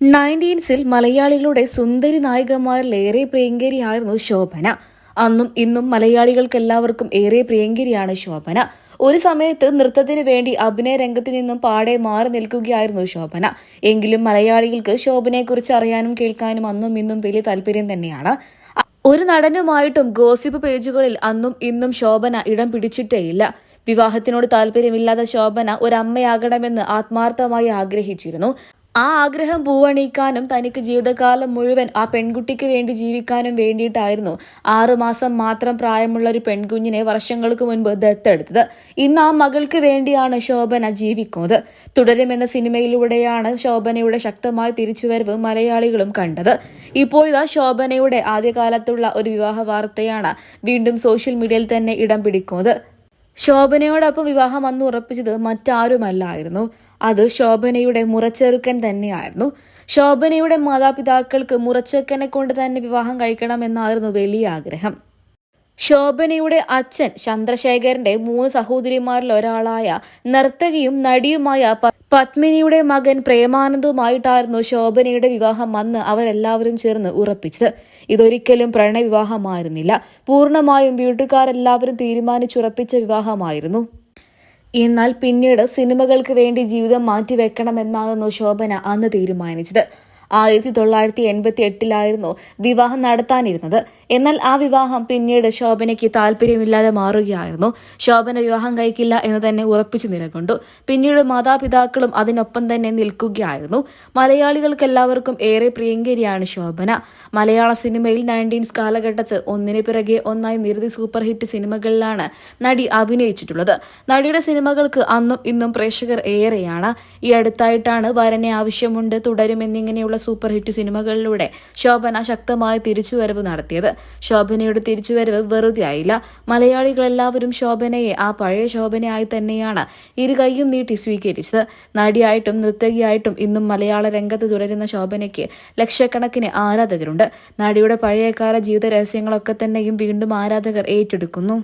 നയൻറ്റീൻസിൽ മലയാളികളുടെ സുന്ദരി നായികമാരിലേറെ പ്രിയങ്കരിയായിരുന്നു ശോഭന. അന്നും ഇന്നും മലയാളികൾക്കെല്ലാവർക്കും ഏറെ പ്രിയങ്കരിയാണ് ശോഭന. ഒരു സമയത്ത് നൃത്തത്തിനു വേണ്ടി അഭിനയ രംഗത്തു നിന്നും പാടെ മാറി നിൽക്കുകയായിരുന്നു ശോഭന. എങ്കിലും മലയാളികൾക്ക് ശോഭനയെക്കുറിച്ച് അറിയാനും കേൾക്കാനും അന്നും ഇന്നും വലിയ താല്പര്യം തന്നെയാണ്. ഒരു നടനുമായിട്ടും ഗോസിപ്പ് പേജുകളിൽ അന്നും ഇന്നും ശോഭന ഇടം പിടിച്ചിട്ടേയില്ല. വിവാഹത്തിനോട് താല്പര്യമില്ലാത്ത ശോഭന ഒരമ്മയാകണമെന്ന് ആത്മാർത്ഥമായി ആഗ്രഹിച്ചിരുന്നു. ആ ആഗ്രഹം പൂവണിക്കാനും തനിക്ക് ജീവിതകാലം മുഴുവൻ ആ പെൺകുട്ടിക്ക് വേണ്ടി ജീവിക്കാനും വേണ്ടിയിട്ടായിരുന്നു 6 മാസം മാത്രം പ്രായമുള്ള ഒരു പെൺകുഞ്ഞിനെ വർഷങ്ങൾക്ക് മുൻപ് ദത്തെടുത്തത്. ഇന്ന് ആ മകൾക്ക് വേണ്ടിയാണ് ശോഭന ജീവിക്കുന്നത്. തുടരുമെന്ന സിനിമയിലൂടെയാണ് ശോഭനയുടെ ശക്തമായ തിരിച്ചുവരവ് മലയാളികളും കണ്ടത്. ഇപ്പോൾ ഇതാ ശോഭനയുടെ ആദ്യകാലത്തുള്ള ഒരു വിവാഹ വാർത്തയാണ് വീണ്ടും സോഷ്യൽ മീഡിയയിൽ തന്നെ ഇടം പിടിക്കുന്നത്. ശോഭനയോടൊപ്പം വിവാഹം അന്ന് ഉറപ്പിച്ചത് മറ്റാരുമല്ലായിരുന്നു, അത് ശോഭനയുടെ മുറച്ചെറുക്കൻ തന്നെയായിരുന്നു. ശോഭനയുടെ മാതാപിതാക്കൾക്ക് മുറച്ചെറുക്കനെ കൊണ്ട് തന്നെ വിവാഹം കഴിക്കണമെന്നായിരുന്നു വലിയ ആഗ്രഹം. ശോഭനയുടെ അച്ഛൻ ചന്ദ്രശേഖരന്റെ 3 സഹോദരിമാരിൽ ഒരാളായ നർത്തകിയും നടിയുമായ പത്മിനിയുടെ മകൻ പ്രേമാനന്ദുമായിട്ടായിരുന്നു ശോഭനയുടെ വിവാഹം അന്ന് അവരെല്ലാവരും ചേർന്ന് ഉറപ്പിച്ചത്. ഇതൊരിക്കലും പ്രണയവിവാഹമായിരുന്നില്ല, പൂർണ്ണമായും വീട്ടുകാരെല്ലാവരും തീരുമാനിച്ചുറപ്പിച്ച വിവാഹമായിരുന്നു. എന്നാൽ പിന്നീട് സിനിമകൾക്ക് വേണ്ടി ജീവിതം മാറ്റിവെക്കണമെന്നായിരുന്നു ശോഭന അന്ന് തീരുമാനിച്ചത്. 1988 വിവാഹം നടത്താനിരുന്നത്. എന്നാൽ ആ വിവാഹം പിന്നീട് ശോഭനയ്ക്ക് താല്പര്യമില്ലാതെ മാറുകയായിരുന്നു. ശോഭന വിവാഹം കഴിക്കില്ല എന്ന് തന്നെ ഉറപ്പിച്ചു നിലകൊണ്ടു. പിന്നീട് മാതാപിതാക്കളും അതിനൊപ്പം തന്നെ നിൽക്കുകയായിരുന്നു. മലയാളികൾക്കെല്ലാവർക്കും ഏറെ പ്രിയങ്കരിയാണ് ശോഭന. മലയാള സിനിമയിൽ 90s കാലഘട്ടത്ത് ഒന്നിനു പിറകെ ഒന്നായി നിരവധി സൂപ്പർ ഹിറ്റ് സിനിമകളിലാണ് നടി അഭിനയിച്ചിട്ടുള്ളത്. നടിയുടെ സിനിമകൾക്ക് അന്നും ഇന്നും പ്രേക്ഷകർ ഏറെയാണ്. ഈ അടുത്തായിട്ടാണ് വരനെ ആവശ്യമുണ്ട്, തുടരും എന്നിങ്ങനെയുള്ള സൂപ്പർ ഹിറ്റ് സിനിമകളിലൂടെ ശോഭന ശക്തമായ തിരിച്ചുവരവ് നടത്തിയത്. ശോഭനയുടെ തിരിച്ചുവരവ് വെറുതെ ആയില്ല. മലയാളികളെല്ലാവരും ശോഭനയെ ആ പഴയ ശോഭനയായി തന്നെയാണ് ഇരുകൈയും നീട്ടി സ്വീകരിച്ചത്. നടിയായിട്ടും നർത്തകിയായിട്ടും ഇന്നും മലയാള രംഗത്ത് തുടരുന്ന ശോഭനയ്ക്ക് ലക്ഷക്കണക്കിന് ആരാധകരുണ്ട്. നടിയുടെ പഴയകാല ജീവിത രഹസ്യങ്ങളൊക്കെ തന്നെയും വീണ്ടും ആരാധകർ ഏറ്റെടുക്കുന്നു.